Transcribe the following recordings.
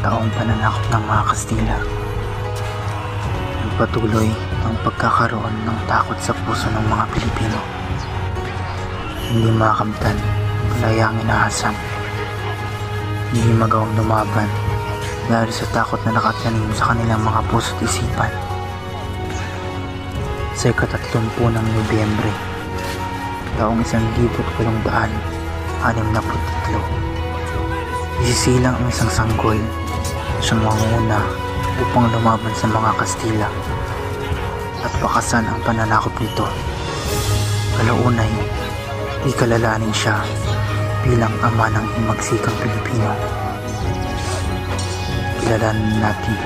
taong pananakop ng mga Kastila. Nagpatuloy ang pagkakaroon ng takot sa puso ng mga Pilipino. Hindi makakamtan, malayang inahasam. Hindi magawang lumaban dahil sa takot na nakatanim sa kanilang mga puso't isipan. Sa ika-30 ng Nobyembre, taong 1863, isisilang ang isang sanggol na siyang manguna upang lumaban sa mga Kastila at wakasan ang pananakop nito. Kalaunay, ikalalanin siya bilang ama ng himagsikang Pilipino. Kilalanin natin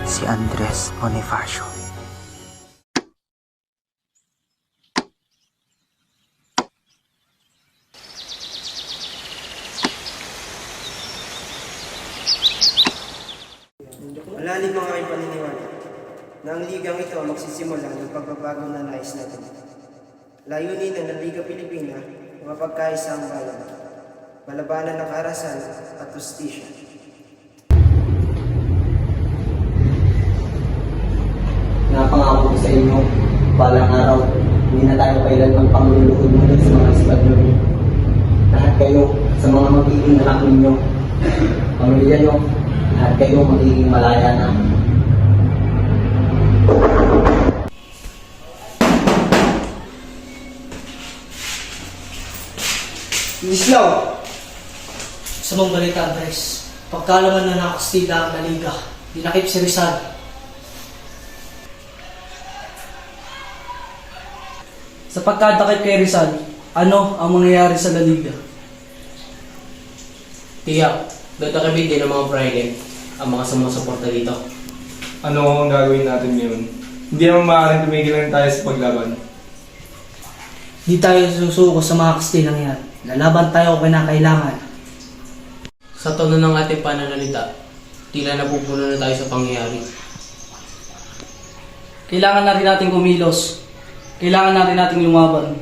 si Andres Bonifacio. Malalim ang aking paniniwala na ang ligang ito ang magsisimula ng pagbabago na nais natin. Layunin ng Liga Pilipina ang mapagkaisa ang bayan, malabanan ng karahasan at hustisya. Napangako ko sa inyo, balang araw, hindi na tayo kailanman pangluluhod muli sa mga Espanyol. Lahat kayo sa mga magiging anak ninyo, pamilya nyo, lahat kayo magiging malaya na. Islaw! Sa mong balita, Andres, pagkalaman na ng Kastila ang Naliga, dinakip si Rizal. Sa pagkadakip kay Rizal, ano ang mangyayari sa Naliga? Tiyak, dadakipin din ng mga Friday ang mga sumusuporta dito. Ano ang gagawin natin ngayon? Hindi naman maaaring tumigil lang tayo sa paglaban. Di tayo susuko sa mga Kastilang yan. Lalaban tayo kung kinakailangan. Sa tono ng ating pananalita, tila napupuno na tayo sa pangyayari. Kailangan na rin natin kumilos. Kailangan na rin natin lumaban.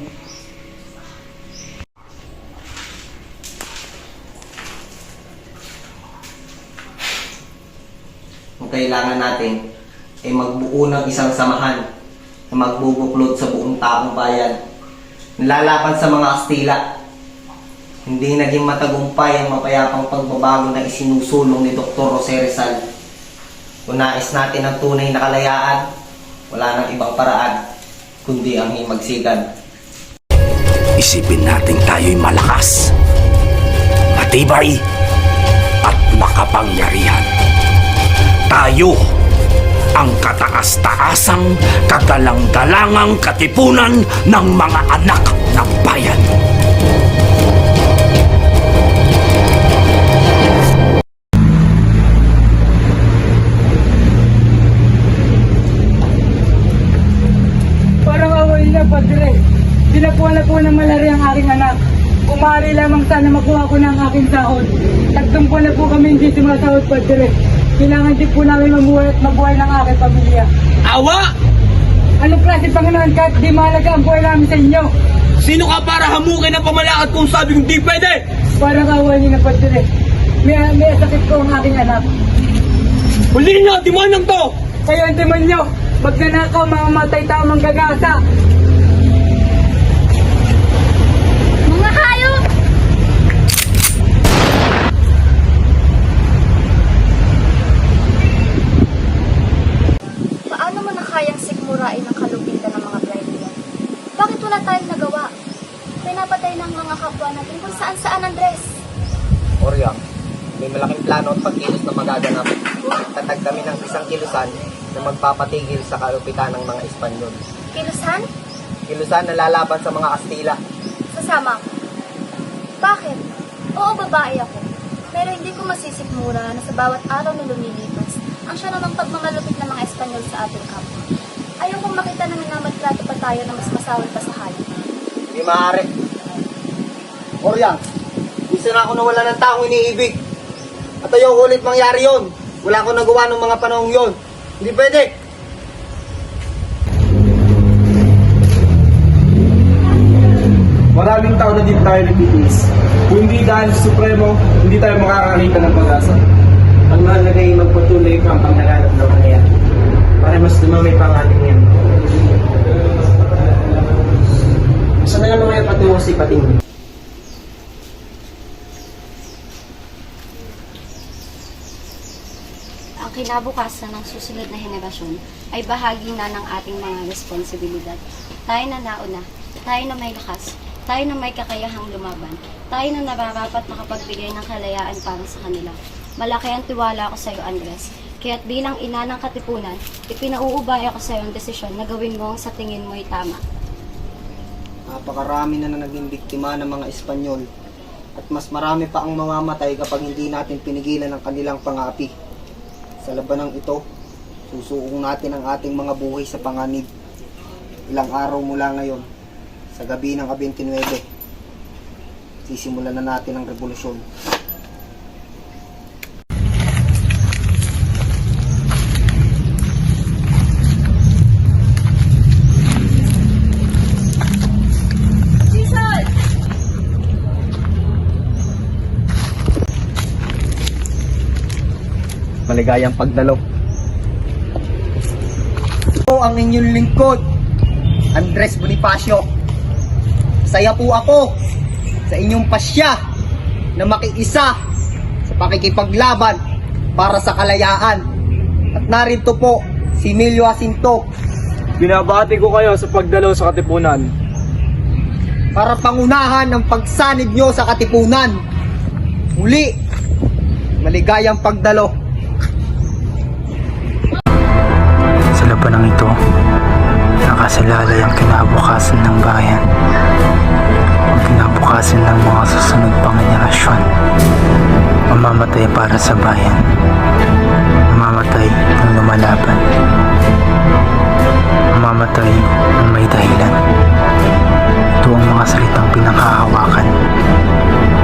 Ang kailangan natin ay magbuo ng isang samahan na magbubuklod sa buong taong bayan. Nilalaban sa mga Kastila. Hindi naging matagumpay ang mapayapang pagbabago na isinusulong ni Dr. Jose Rizal. Kung nais natin ang tunay na kalayaan, wala nang ibang paraan kundi ang himagsikan. Isipin natin tayo'y malakas, matibay, at makapangyarihan. Tayo ang kataas-taasang, kagalang-galangang katipunan ng mga anak ng bayan. Parang away na, Padre. Dinapuan na po ng malaria ang aking anak. Kumari lamang sana makuha ko ng aking sahod. Nagtumpo na po kami hindi sumasahod, Padre. Kailangan din po namin mamuhay at mabuhay ng aking pamilya. Awa! Anong klase Panginoon kahit di mahalaga ang buhay namin sa inyo? Sino ka para hamukin ang pamalakad kung sabi kong di pwede? Parang away niyo na, Padre. May sakit ko ang aking anak. Huli nyo! Demonong to! Kayo ang demonyo! Magnanakaw, mamamatay tao, manggagasa! Mga hayop! Paano mo na kayang sigmurain ang kalupitan ng mga Brian? Bakit wala tayong nagawa? Pinapatay ng mga kapwa natin kung saan-saan, Andres. Oryang, may malaking plano at pagkilos na magaganap. Tatag kami ng isang kilusan na magpapatigil sa kalupitan ng mga Espanyol. Kilusan? Kilusan na lalaban sa mga Kastila. Sasama ako. Bakit? Oo, babae ako. Pero hindi ko masisikmura na sa bawat araw na lumilipas, ang siya namang pagmamalupit ng mga Espanyol sa ating kapwa. Ayaw kong makita na minamatrato pa tayo na mas masawal pa sa hayop. Hindi maaari. Oryang, gusto na ako nawala ng taong iniibig. At ayoko ulit mangyari yon. Wala akong nagawa ng mga panahong yon. Hindi pwede. Maraming taon na dito tayo nagtitiis. Kung hindi dahil sa Supremo, hindi tayo makakakita ng pag-asa. Ang mahalaga ay magpatuloy ka ang paglaganap ng kalayan para mas dumami pa ang ating yan. Saan na naman kayo patungo si Pating? Ang kinabukasan ng susunod na henerasyon ay bahagi na ng ating mga responsibilidad. Tayo na nauna, tayo na may lakas, tayo na may kakayahang lumaban, tayo na nararapat makapagbigay ng kalayaan para sa kanila. Malaki ang tiwala ko sa iyo, Andres. Kaya't bilang ina ng Katipunan, ipinauubaya ko sa iyo ang desisyon na gawin mo ang sa tingin mo'y tama. Napakarami na naging biktima ng mga Espanyol at mas marami pa ang mamamatay kapag hindi natin pinigilan ang kanilang pangapi. Sa labanang ito, susuong natin ang ating mga buhay sa panganib. Ilang araw mula ngayon, sa gabi ng 29, sisimulan na natin ang revolusyon. Maligayang pagdalo. Ito ang inyong lingkod, Andres Bonifacio. Saya po ako sa inyong pasya na makiisa sa pakikipaglaban para sa kalayaan. At narito po si Emilio Jacinto Binabati ko kayo sa pagdalo sa Katipunan. para pangunahan ng pagsanib nyo sa Katipunan. Muli, maligayang pagdalo. Sa labanang ito, nakasalalay ang kinabukasan ng bayan. Ang kinabukasan ng mga susunod pang henerasyon. Mamamatay para sa bayan. Mamamatay ng lumalaban. Mamamatay ng may dahilan. Ito ang mga salitang pinanghahawakan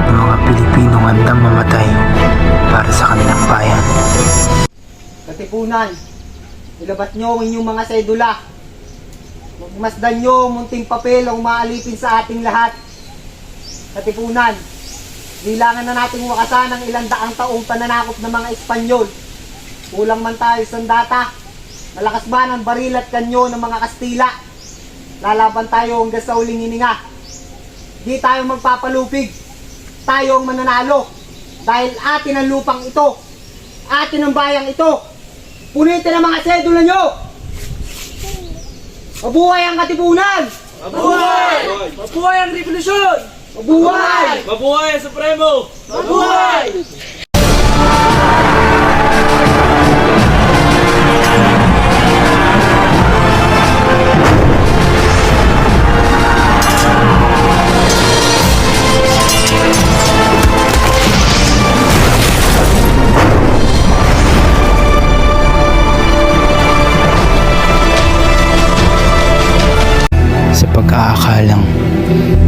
ng mga Pilipinong handang mamatay para sa kanilang bayan. Katipunan, ilabat nyo ang inyong mga sedula. Magmasdan nyo ang munting papel ang maalipin sa ating lahat. Katipunan, bilangan na nating wakasan ang ilang daang taong pananakop ng mga Espanyol. Kulang man tayo sa data. Malakas ba ng baril at kanyo ng mga Kastila? Lalaban tayo hanggang sa uling hininga. Di tayo magpapalupig. Tayo ang mananalo. Dahil atin ang lupang ito. Atin ang bayang ito. Punitin ang mga sedula nyo! Mabuhay ang Katipunan! Mabuhay! Mabuhay ang revolusyon! Mabuhay! Mabuhay ang Supremo! Mabuhay! Sa pag-aakalang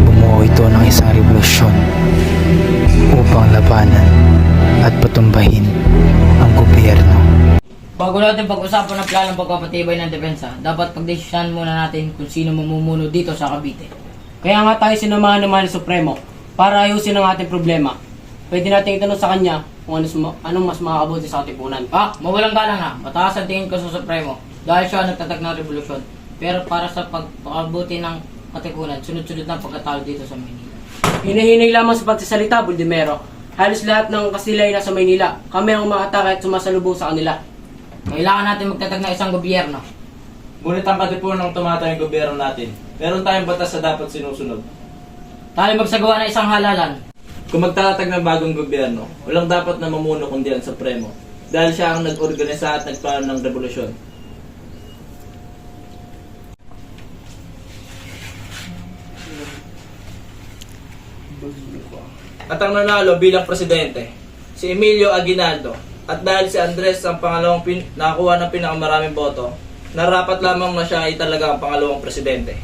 bumuo ito ng isang revolusyon upang labanan at patumbahin ang gobyerno. Bago natin pag-usapan ang planong pagpapatibay ng depensa, dapat pagdesisyonan muna natin kung sino mamumuno dito sa Cavite. Kaya nga tayo sinamahan ng Mahal Supremo para ayusin ang ating problema. Pwede natin itanong sa kanya kung anong mas makakabuti sa Katipunan. Mawalang galang na, mataas ang tingin ko sa Supremo dahil siya ang nagtatag ng revolusyon. Pero para sa pagpakabuti ng Katipunan, sunod-sunod na pagkatalo dito sa Maynila. Hinahinay lamang sa pagsasalita, Buldimero. Halos lahat ng Kastila ay nasa Maynila. Kami ang umaatake at sumasalubong sa kanila. Kailangan natin magtatag ng isang gobyerno. Ngunit ang Katipunan ang tumatayong gobyerno natin. Meron tayong batas na dapat sinusunod. Tayo magsagawa ng isang halalan. Kung magtatatag ng bagong gobyerno, walang dapat na mamuno kundi ang Supremo. Dahil siya ang nag-organisa at nagplano ng revolusyon. At ang nanalo bilang presidente, si Emilio Aguinaldo. At dahil si Andres ang pangalawang nakakuha ng pinakamaraming boto, narapat lamang na siya ay talaga ang pangalawang presidente.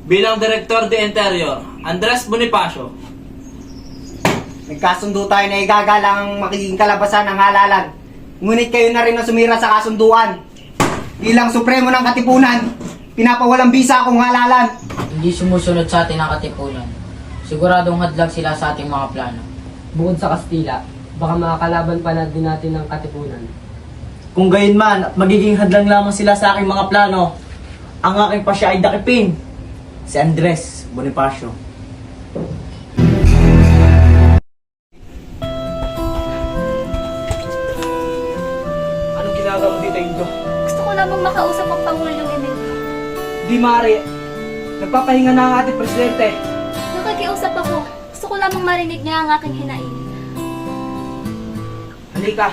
Bilang Director de Interior, Andres Bonifacio. Nagkasundo tayo na igagalang ang magiging kalabasan ng halalan. Ngunit kayo na rin ang sumira sa kasunduan. Bilang Supremo ng Katipunan, pinapawalang bisa akong halalan. Hindi sumusunod sa atin ang Katipunan. Siguradong hadlag sila sa ating mga plano. Bukod sa Kastila, Baka makakalaban pa din natin ng Katipunan. Kung gayon man at magiging hadlang lamang sila sa aking mga plano, ang aking pasya ay dakipin, si Andres Bonifacio. Anong ginagawa mo dito, Indo? Gusto ko lamang makausap ang Pangulong Emilio. Di maaari. Nagpapahinga na ang ating presidente. Nakikiusap ako. Gusto ko lamang marinig niya ang aking hinaing. Halika.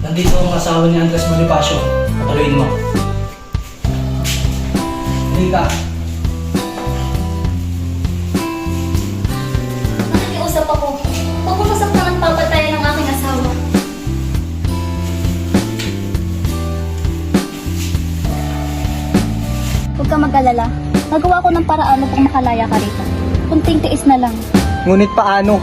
Nandito ang asawa ni Andres Bonifacio. Patuloyin mo. Halika. Nakikiusap ako. Huwag mo masaktan ang papatayan ng aking asawa. Huwag ka mag-alala. Nagawa ko ng paraan upang makalaya ka rito. Kunting tiis na lang. Ngunit paano?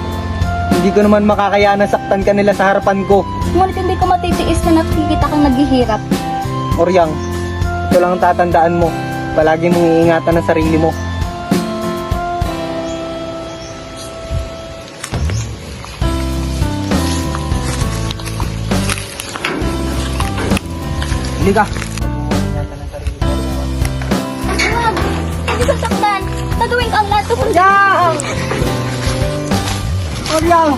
Hindi ko naman makakayanan saktan ka nila sa harapan ko. Ngunit hindi ko matitiis na nakikita kang naghihirap. Oryang, ito lang ang tatandaan mo. Palagi mong iingatan ang sarili mo. Halika. Huwag! Hindi ka saktan! Gagawin ko ang lahat upang... Oryang!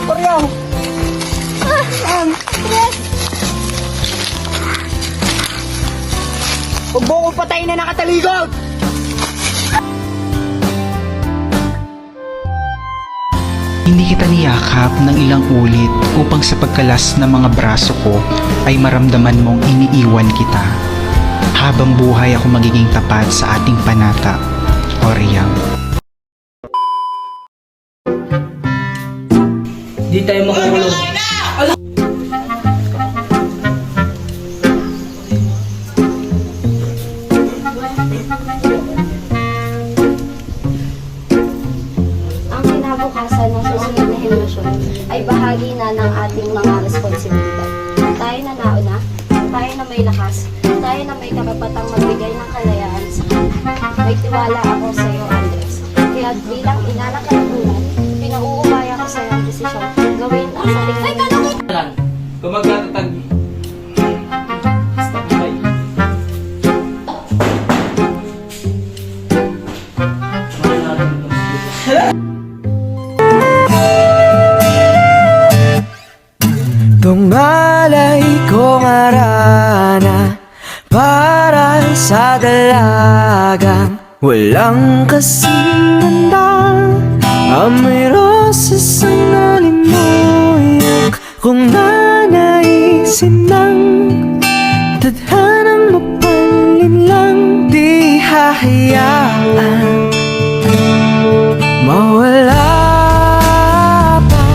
Oryang! Oryang! Yes! Huwag mo kong patayin na nakataligod! Hindi kita niyakap ng ilang ulit upang sa pagkalas ng mga braso ko ay maramdaman mong iniiwan kita. Habang buhay ako magiging tapat sa ating panata, Oryang. Di tayo makukulong. Ang kinabukasan ng susunod na henerasyon ay bahagi na ng ating mga responsibilidad. Tayo na nauna, tayo na may lakas, tayo na may karapatang magbigay ng kalayaan sa kanila. May tiwala ako sa iyo, Andres. Kaya bilang ina ng Katipunan, pinauubaya ko sa iyo ang desisyon. Gawin ang sarili mo. Kung magkatatag. Bye. Tungalay kong arana para sa dalagang walang kasing ganda. Amoy roses ang nalimuyak kung nanaisin ng tadhanang mapalin lang. Di hahayaan mawala pa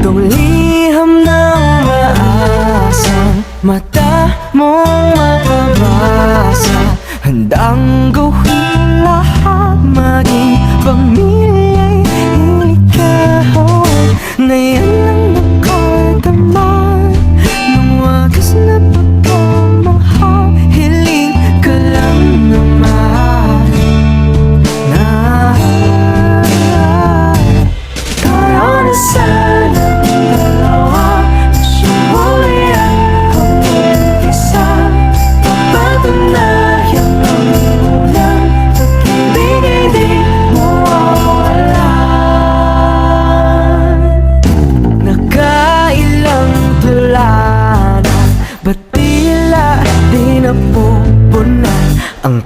tong liham ng maasang mata mong makabasa. Handang gawin lahat, maging pamilya'y ilikahon na yan lang nakadama ng wagas na pagkamahal. Hiling ka lang naman na tayo na sana dalawa, sumuli ang isa. Papatunayan ang unang pag-ibig ay di mawawalan. Nakailang tula na ba't tila di napupunan ang